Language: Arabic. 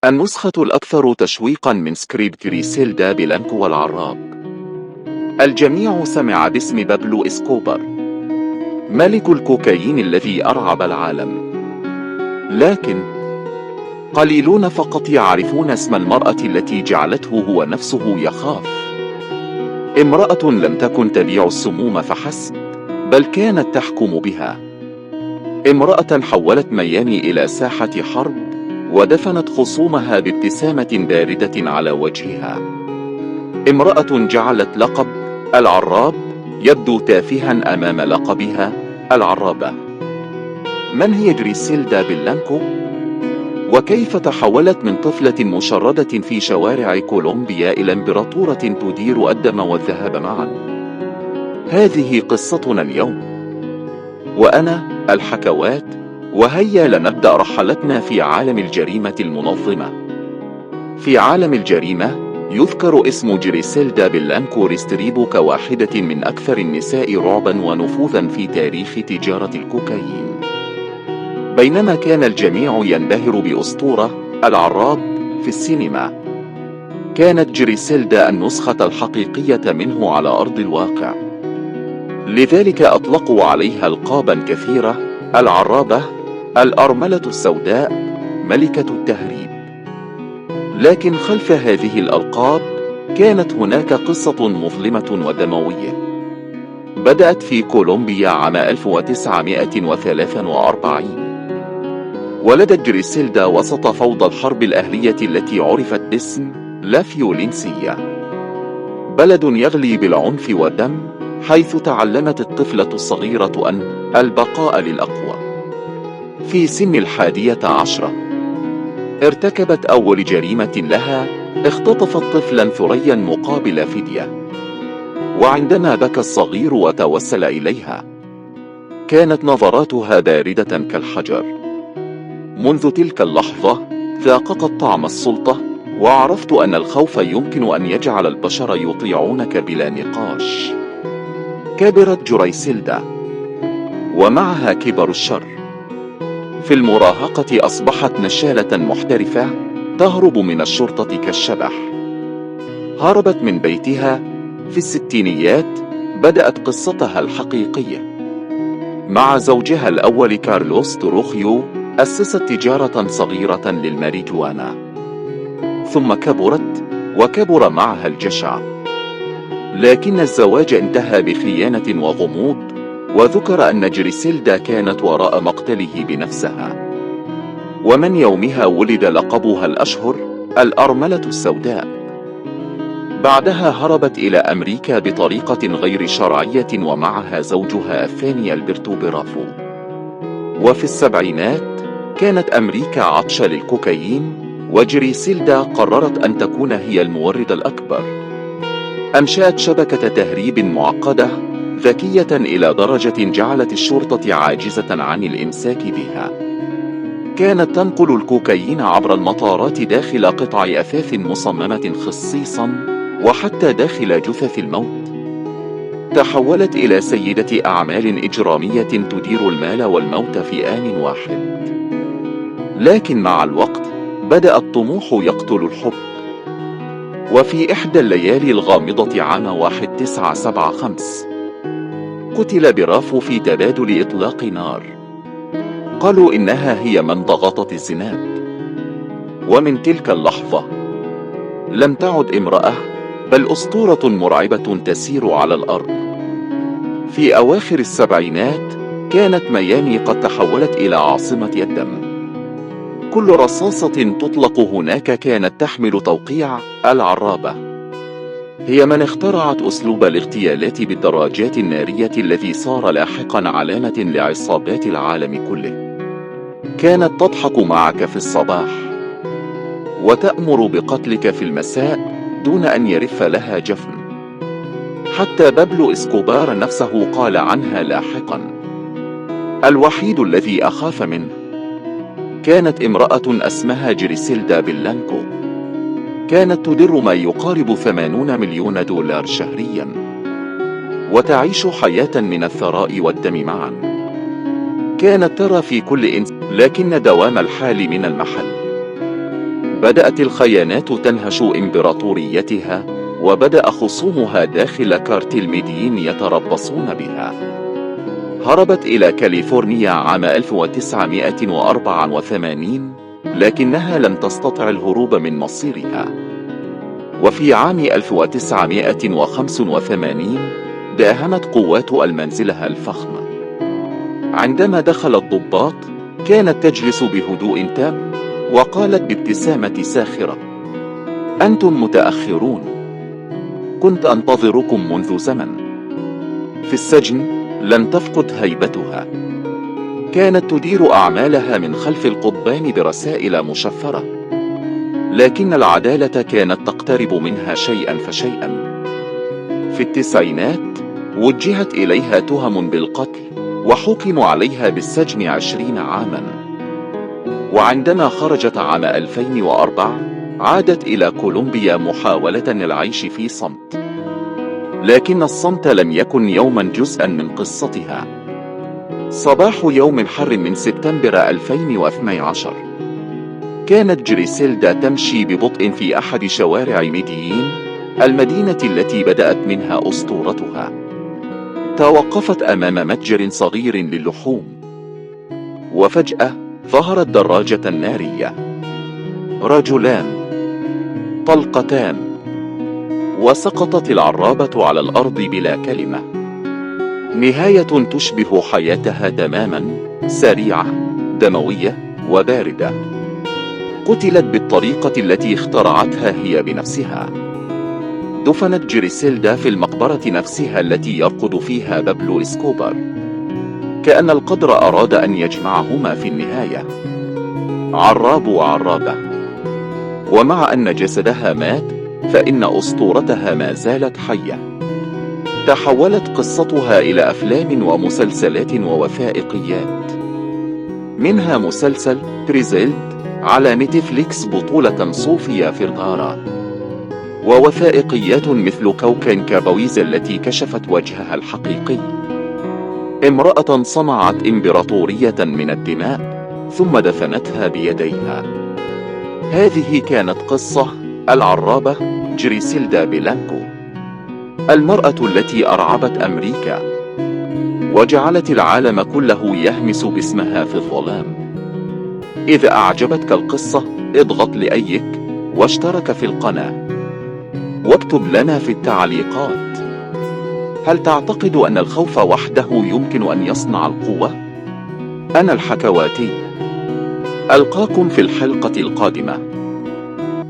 النسخة الأكثر تشويقا من سكريبت جريسيلدا بلانكو والعراب. الجميع سمع باسم بابلو إسكوبار، ملك الكوكايين الذي أرعب العالم، لكن قليلون فقط يعرفون اسم المرأة التي جعلته هو نفسه يخاف. امرأة لم تكن تبيع السموم فحسب، بل كانت تحكم بها. امرأة حولت ميامي إلى ساحة حرب، ودفنت خصومها بابتسامة باردة على وجهها. امرأة جعلت لقب العراب يبدو تافها أمام لقبها العرابة. من هي جريسيلدا بلانكو؟ وكيف تحولت من طفلة مشردة في شوارع كولومبيا إلى إمبراطورة تدير الدم والذهب معا؟ هذه قصتنا اليوم، وأنا الحكوات، وهيا لنبدأ رحلتنا في عالم الجريمة المنظمة. في عالم الجريمة يذكر اسم جريسيلدا بلانكو ريستريبو كواحدة من أكثر النساء رعبا ونفوذا في تاريخ تجارة الكوكايين. بينما كان الجميع ينبهر بأسطورة العراب في السينما، كانت جريسيلدا النسخة الحقيقية منه على أرض الواقع. لذلك أطلقوا عليها ألقابا كثيرة: العرابة، الأرملة السوداء، ملكة التهريب. لكن خلف هذه الألقاب كانت هناك قصة مظلمة ودموية. بدأت في كولومبيا عام 1943. ولدت جريسيلدا وسط فوضى الحرب الأهلية التي عرفت باسم لا فيولينسيا، بلد يغلي بالعنف والدم، حيث تعلمت الطفلة الصغيرة أن البقاء للأقوى. في سن 11 ارتكبت أول جريمة لها، اختطفت طفلا ثريا مقابل فدية. وعندما بكى الصغير وتوسل إليها، كانت نظراتها باردة كالحجر. منذ تلك اللحظة ذاقت طعم السلطة، وعرفت أن الخوف يمكن أن يجعل البشر يطيعونك بلا نقاش. كبرت جريسيلدا، ومعها كبر الشر. في المراهقة أصبحت نشالة محترفة، تهرب من الشرطة كالشبح. هربت من بيتها. في الستينيات بدأت قصتها الحقيقية. مع زوجها الأول كارلوس تروخيو أسست تجارة صغيرة للماريجوانا، ثم كبرت وكبر معها الجشع. لكن الزواج انتهى بخيانة وغموض، وذكر أن جريسيلدا كانت وراء مقتله بنفسها. ومن يومها ولد لقبها الأشهر الأرملة السوداء. بعدها هربت إلى أمريكا بطريقة غير شرعية ومعها زوجها الثاني ألبرتو برافو. وفي السبعينات كانت أمريكا عطشة للكوكايين، وجريسيلدا قررت أن تكون هي المورد الأكبر. أنشأت شبكة تهريب معقدة ذكية إلى درجة جعلت الشرطة عاجزة عن الإمساك بها. كانت تنقل الكوكايين عبر المطارات داخل قطع أثاث مصممة خصيصا، وحتى داخل جثث الموت. تحولت إلى سيدة أعمال إجرامية تدير المال والموت في آن واحد. لكن مع الوقت بدأ الطموح يقتل الحب. وفي إحدى الليالي الغامضة عام 1975 قتل برافو في تبادل إطلاق نار. قالوا إنها هي من ضغطت الزناد. ومن تلك اللحظة لم تعد امرأة، بل أسطورة مرعبة تسير على الأرض. في أواخر السبعينات كانت ميامي قد تحولت إلى عاصمة الدم. كل رصاصة تطلق هناك كانت تحمل توقيع العرابة. هي من اخترعت أسلوب الاغتيالات بالدراجات النارية الذي صار لاحقا علامة لعصابات العالم كله. كانت تضحك معك في الصباح، وتأمر بقتلك في المساء دون أن يرف لها جفن. حتى بابلو إسكوبار نفسه قال عنها لاحقا: الوحيد الذي أخاف منه. كانت امرأة اسمها جريسيلدا بلانكو، كانت تدر ما يقارب 80 مليون دولار شهريا، وتعيش حياة من الثراء والدم معا. كانت ترى في كل إنسان، لكن دوام الحال من المحل. بدأت الخيانات تنهش إمبراطوريتها، وبدأ خصومها داخل كارتيل ميديين يتربصون بها. هربت إلى كاليفورنيا عام 1984، لكنها لم تستطع الهروب من مصيرها. وفي عام 1985 داهمت قوات المنزلها الفخم. عندما دخل الضباط كانت تجلس بهدوء تام، وقالت بابتسامة ساخرة: أنتم متأخرون، كنت أنتظركم منذ زمن. في السجن لم تفقد هيبتها، كانت تدير أعمالها من خلف القضبان برسائل مشفرة، لكن العدالة كانت تقترب منها شيئا فشيئا. في التسعينات وجهت إليها تهم بالقتل، وحكم عليها بالسجن 20 عاما. وعندما خرجت عام 2004 عادت إلى كولومبيا محاولة العيش في صمت، لكن الصمت لم يكن يوما جزءا من قصتها. صباح يوم حر من سبتمبر 2012 كانت جريسيلدا تمشي ببطء في أحد شوارع ميديين، المدينة التي بدأت منها أسطورتها. توقفت أمام متجر صغير للحوم، وفجأة ظهرت دراجة نارية، رجلان، طلقتان، وسقطت العرابة على الأرض بلا كلمة. نهاية تشبه حياتها تماما، سريعة، دموية، وباردة. قتلت بالطريقة التي اخترعتها هي بنفسها. دفنت جريسيلدا في المقبرة نفسها التي يرقد فيها بابلو إسكوبار، كأن القدر أراد أن يجمعهما في النهاية، عراب وعرابة. ومع أن جسدها مات، فإن أسطورتها ما زالت حية. تحولت قصتها إلى أفلام ومسلسلات ووثائقيات، منها مسلسل بريزيلد على نتفليكس بطولة صوفيا فيرغارا، ووثائقيات مثل كوكين كابويز التي كشفت وجهها الحقيقي، امرأة صنعت إمبراطورية من الدماء ثم دفنتها بيديها. هذه كانت قصة العرابة جريسيلدا بلانكو، المرأة التي أرعبت أمريكا وجعلت العالم كله يهمس باسمها في الظلام. إذا أعجبتك القصة اضغط لأيك واشترك في القناة، واكتب لنا في التعليقات: هل تعتقد أن الخوف وحده يمكن أن يصنع القوة؟ أنا الحكواتي، ألقاكم في الحلقة القادمة.